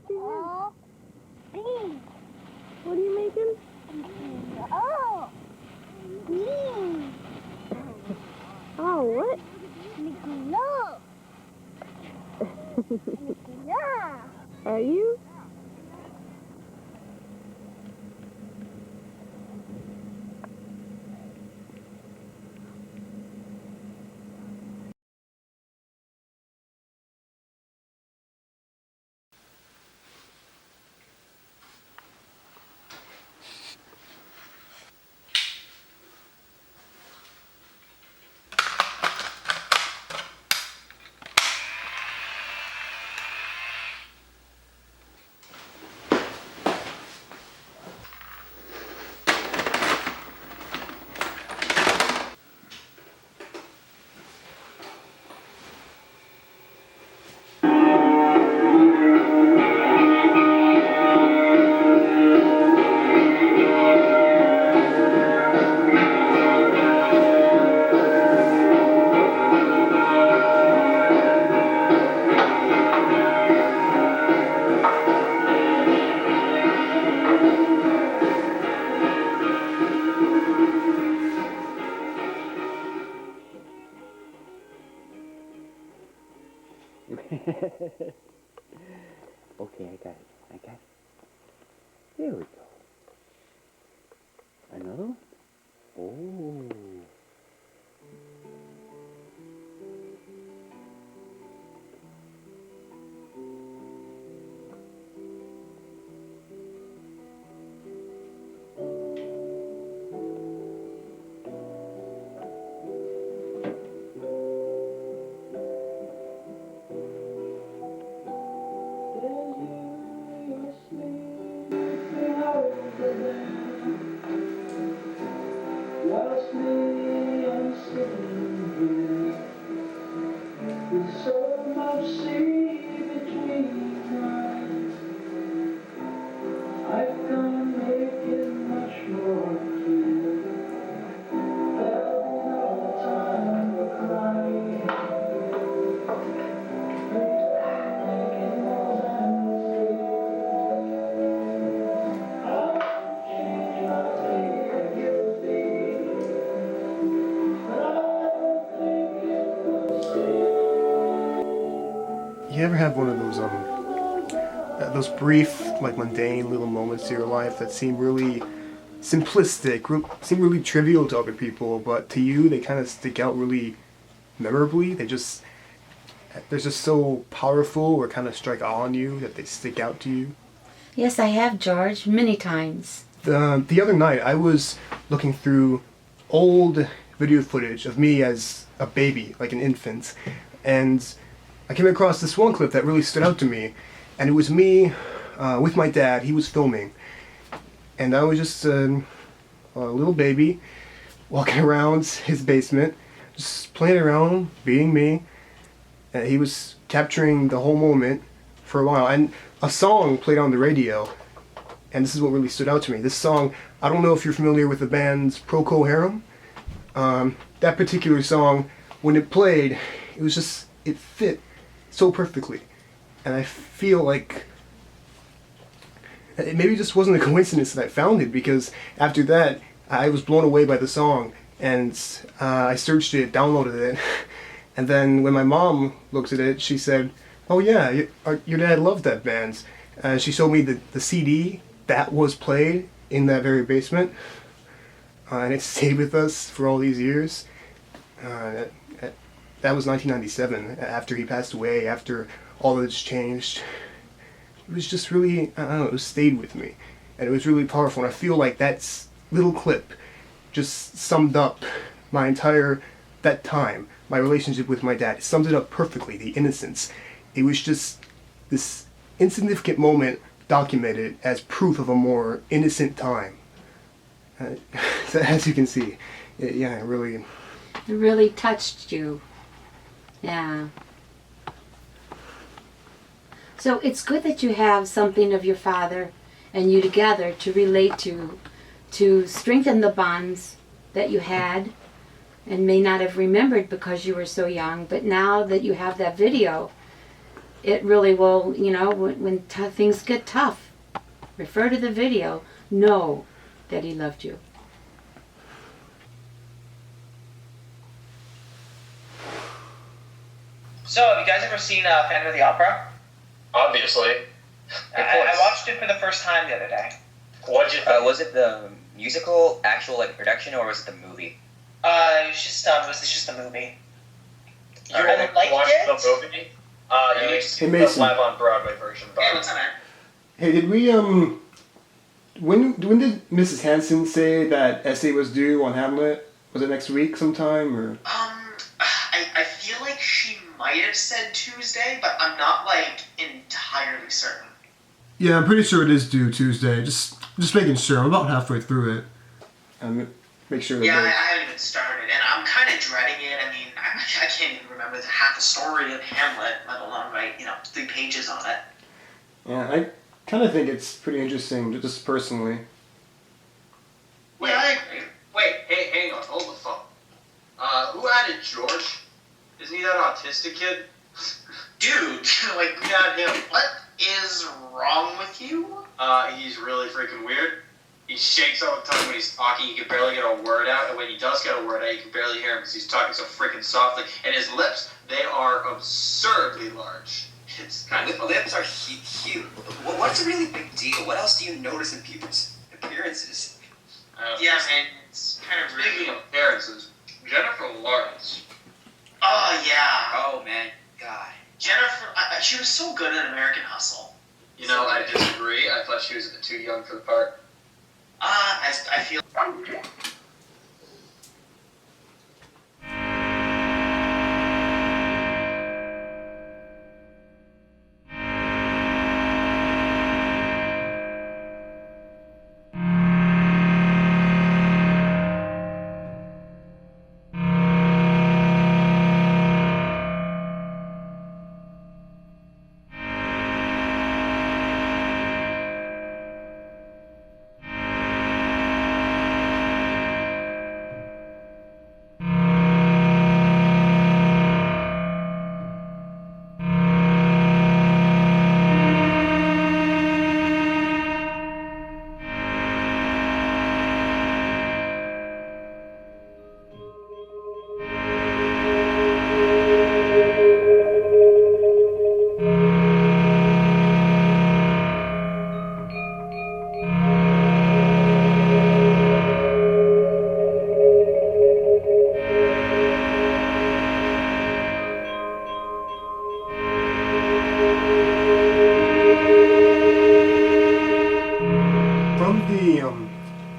Oh, B. What are you making? Oh, B. Oh, what? Nicola. Nicola. Are you? Okay, I got it. There we go. Another one? Oh. Lost me, I'm sitting here with so much sea between us. I can't make it much more clear. There'll be no time for crying. Making more than I'll change my take and you'll see. You ever have one of those brief, like mundane little moments in your life that seem really simplistic, seem really trivial to other people, but to you they kind of stick out really memorably? They're just so powerful or kind of strike awe on you that they stick out to you. Yes, I have, George, many times. The other night I was looking through old video footage of me as a baby, like an infant, and I came across this one clip that really stood out to me, and it was me with my dad. He was filming, and I was just a little baby walking around his basement, just playing around, being me, and he was capturing the whole moment for a while, and a song played on the radio, and this is what really stood out to me. This song, I don't know if you're familiar with the band Procol Harum. That particular song, when it played, it fit so perfectly. And I feel like it maybe just wasn't a coincidence that I found it, because after that, I was blown away by the song, and I searched it, downloaded it, and then when my mom looked at it, she said, "Oh yeah, your dad loved that band." She showed me the CD that was played in that very basement, and it stayed with us for all these years. That was 1997, after he passed away, after all of this changed. It was just really, I don't know, it stayed with me. And it was really powerful, and I feel like that little clip just summed up that time, my relationship with my dad. It summed it up perfectly, the innocence. It was just this insignificant moment documented as proof of a more innocent time. So as you can see, it really... It really touched you. Yeah. So it's good that you have something of your father and you together to relate to strengthen the bonds that you had and may not have remembered because you were so young, but now that you have that video, it really will, when things get tough, refer to the video. Know that he loved you. So, have you guys ever seen Phantom of the Opera? Obviously. I watched it for the first time the other day. What'd you think? Was it the musical, actual production, or was it the movie? It was just a movie. You I liked watched it? the movie. You need to see Hey, the Mason. live on Broadway version. Hey, what's up, man? Hey, did we when did Mrs. Hanson say that essay was due on Hamlet? Was it next week sometime or? I feel like she might have said Tuesday, but I'm not entirely certain. Yeah, I'm pretty sure it is due Tuesday. Just making sure. I'm about halfway through it. And make sure that. Yeah, I haven't even started, and I'm kind of dreading it. I mean, I can't even remember half the story of Hamlet, let alone write 3 pages on it. Yeah, I kind of think it's pretty interesting, just personally. Wait, I agree. Wait, hey, hang on, hold the phone. Who added George? Isn't he that autistic kid? Dude, We got him. what is wrong with you? He's really freaking weird. He shakes all the time when he's talking. You can barely get a word out, and when he does get a word out, you can barely hear him because he's talking so freaking softly. And his lips, they are absurdly large. It's kind of Lips are huge. What's a really big deal? What else do you notice in people's appearances? Yeah, man, it's kind of Speaking rude. of appearances, Jennifer Lawrence. Oh, yeah. Oh man, God. Jennifer, she was so good at American Hustle. You know, I disagree. I thought she was a bit too young for the part. I feel... From the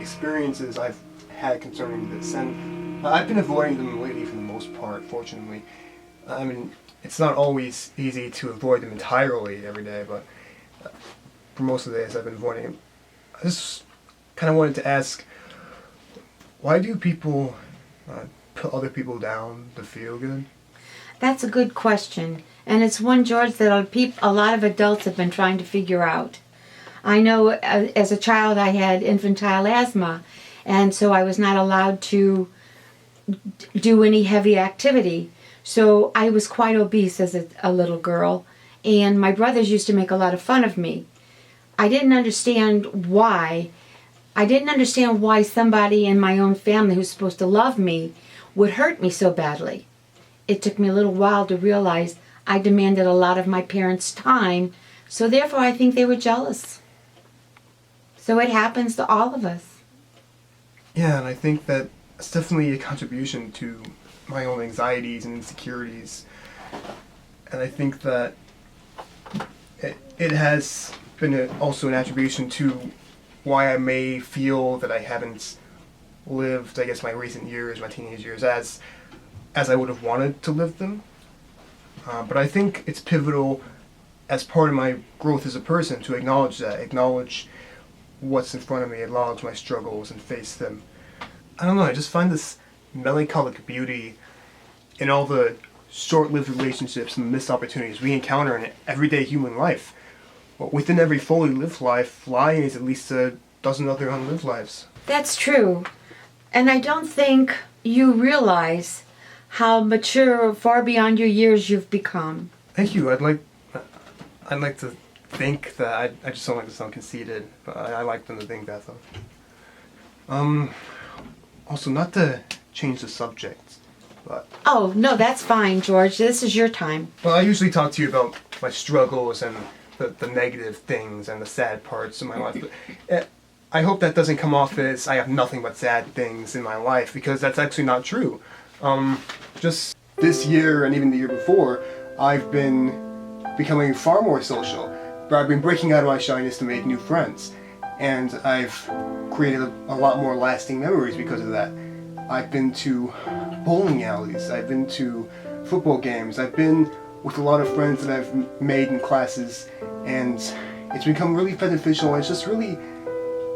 experiences I've had concerning this, and I've been avoiding them lately for the most part, fortunately. I mean, it's not always easy to avoid them entirely every day, but for most of the days I've been avoiding them. I just kind of wanted to ask, why do people put other people down to feel good? That's a good question, and it's one, George, that a lot of adults have been trying to figure out. I know as a child I had infantile asthma, and so I was not allowed to do any heavy activity. So I was quite obese as a little girl, and my brothers used to make a lot of fun of me. I didn't understand why. I didn't understand why somebody in my own family who's supposed to love me would hurt me so badly. It took me a little while to realize I demanded a lot of my parents' time, so therefore I think they were jealous. So it happens to all of us. Yeah, and I think that it's definitely a contribution to my own anxieties and insecurities. And I think that it has been also an attribution to why I may feel that I haven't lived, I guess, my recent years, my teenage years, as I would have wanted to live them. But I think it's pivotal as part of my growth as a person to acknowledge that, acknowledge what's in front of me, acknowledge my struggles and face them. I don't know, I just find this melancholic beauty in all the short-lived relationships and missed opportunities we encounter in everyday human life. But within every fully lived life lies at least a dozen other unlived lives. That's true. And I don't think you realize how mature, far beyond your years you've become. Thank you. I'd like to think that I just don't like to sound conceited, but I like them to think that though. Also, not to change the subject, but Oh, no, that's fine, George. This is your time. well, I usually talk to you about my struggles and the negative things and the sad parts of my life. But I hope that doesn't come off as I have nothing but sad things in my life, because that's actually not true. Just this year and even the year before, I've been becoming far more social. But I've been breaking out of my shyness to make new friends. And I've created a lot more lasting memories because of that. I've been to bowling alleys, I've been to football games, I've been with a lot of friends that I've made in classes, and it's become really beneficial, and it's just really,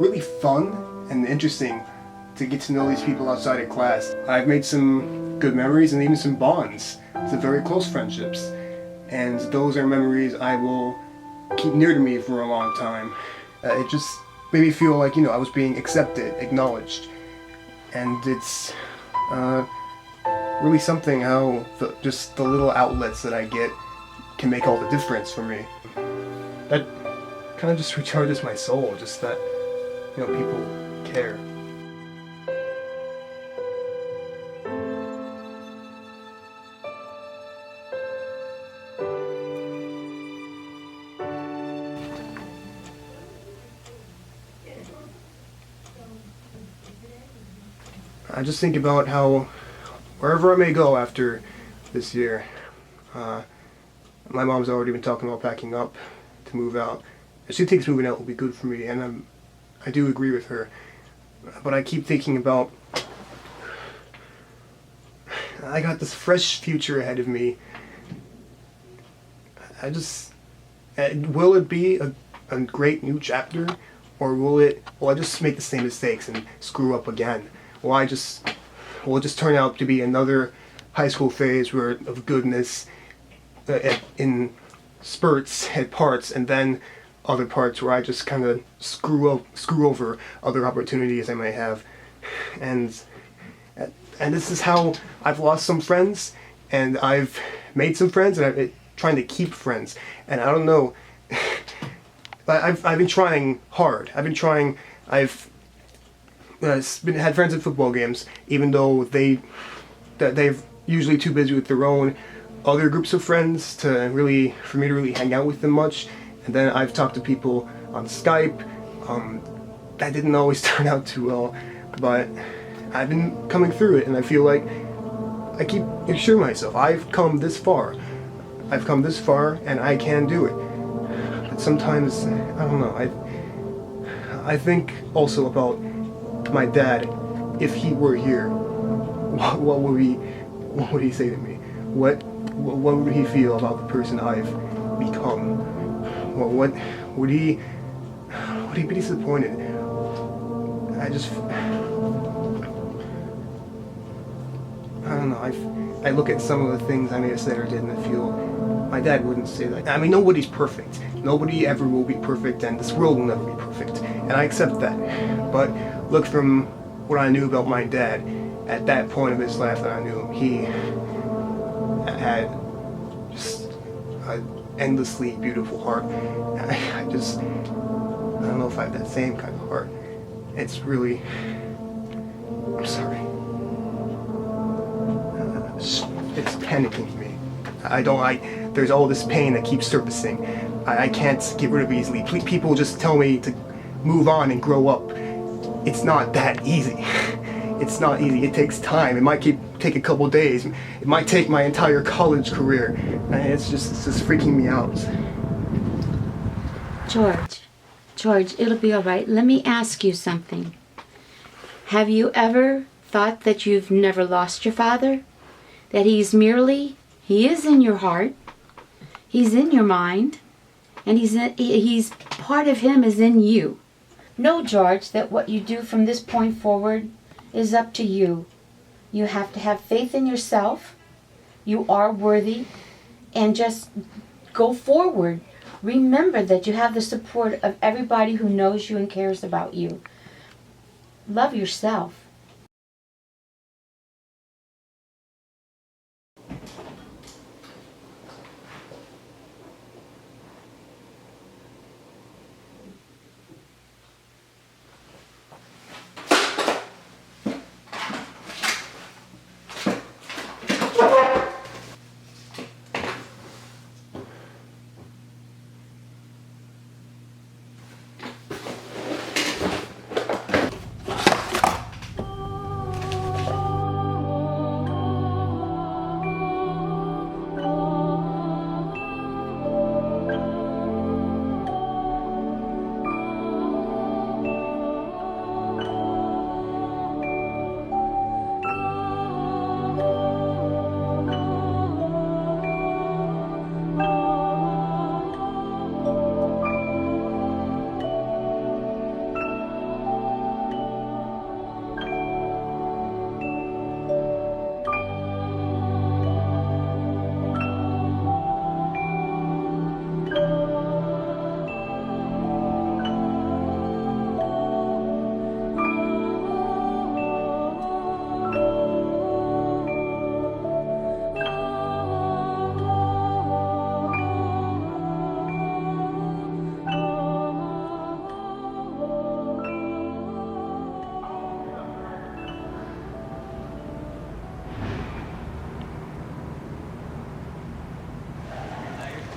really fun and interesting to get to know these people outside of class. I've made some good memories and even some bonds, some very close friendships, and those are memories I will keep near to me for a long time. It just made me feel like, I was being accepted, acknowledged, and it's really something how just the little outlets that I get can make all the difference for me. That kind of just recharges my soul, just that, people care. I just think about how wherever I may go after this year, my mom's already been talking about packing up to move out. She thinks moving out will be good for me, and I do agree with her. But I keep thinking about, I got this fresh future ahead of me. Will it be a great new chapter, or will I just make the same mistakes and screw up again? Will it just turn out to be another high school phase of goodness in spurts at parts, and then other parts where I just kind of screw over other opportunities I may have, and this is how I've lost some friends, and I've made some friends, and I'm trying to keep friends, and I don't know. I've been trying hard. I've had friends at football games, even though they're usually too busy with their own other groups of friends for me to really hang out with them much. And then I've talked to people on Skype. That didn't always turn out too well, but I've been coming through it, and I feel like I keep assuring myself I've come this far, and I can do it. But sometimes I don't know. I think also about my dad. If he were here, what would he say to me? What would he feel about the person I've become? What would he be disappointed? I don't know. I look at some of the things I may have said or did, and I feel my dad wouldn't say that. I mean, nobody's perfect. Nobody ever will be perfect, and this world will never be perfect, and I accept that. But look, from what I knew about my dad at that point of his life that I knew, he had just an endlessly beautiful heart. I don't know if I have that same kind of heart. It's really, I'm sorry. It's panicking me. There's all this pain that keeps surfacing. I can't get rid of it easily. People just tell me to move on and grow up. It's not that easy. It's not easy. It takes time. It might take a couple days. It might take my entire college career. It's just freaking me out. George, it'll be all right. Let me ask you something. Have you ever thought that you've never lost your father? That he is in your heart, he's in your mind, and he's part of him is in you. Know, George, that what you do from this point forward is up to you. You have to have faith in yourself. You are worthy, and just go forward. Remember that you have the support of everybody who knows you and cares about you. Love yourself.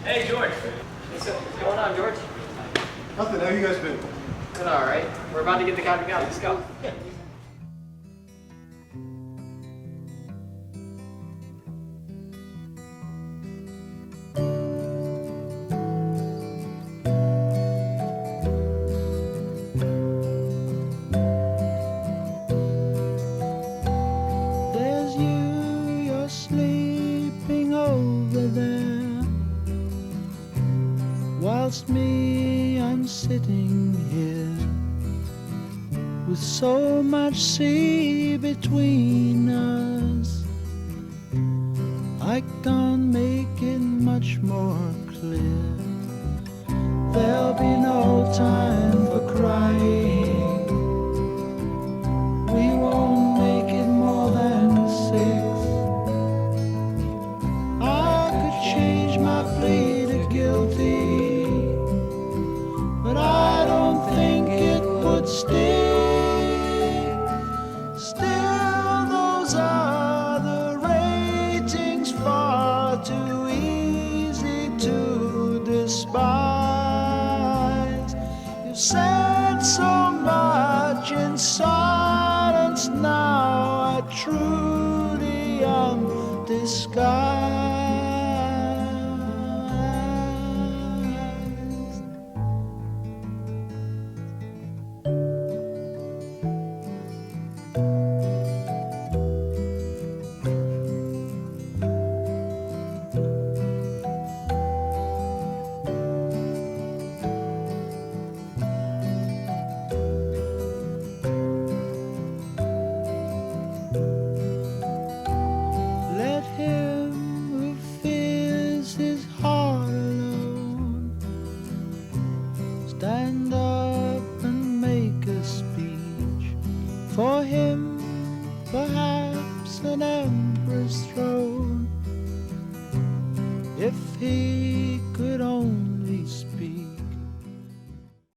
Hey, George. What's going on, George? Nothing. How you guys been? Good, all right. We're about to get the coffee out. Let's go. There's you, you're sleeping over there, whilst me, I'm sitting here with so much sea between us. I can't make it much more clear. There'll be no time for crying. We won't make it more than 6. I could change my plea to guilty, but I don't think it would stick. Still, those are the ratings, far too easy to despise. You said so much in silence, now I truly am disguised. Let him who fears his heart alone stand up and make a speech. For him, perhaps an emperor's throne, if he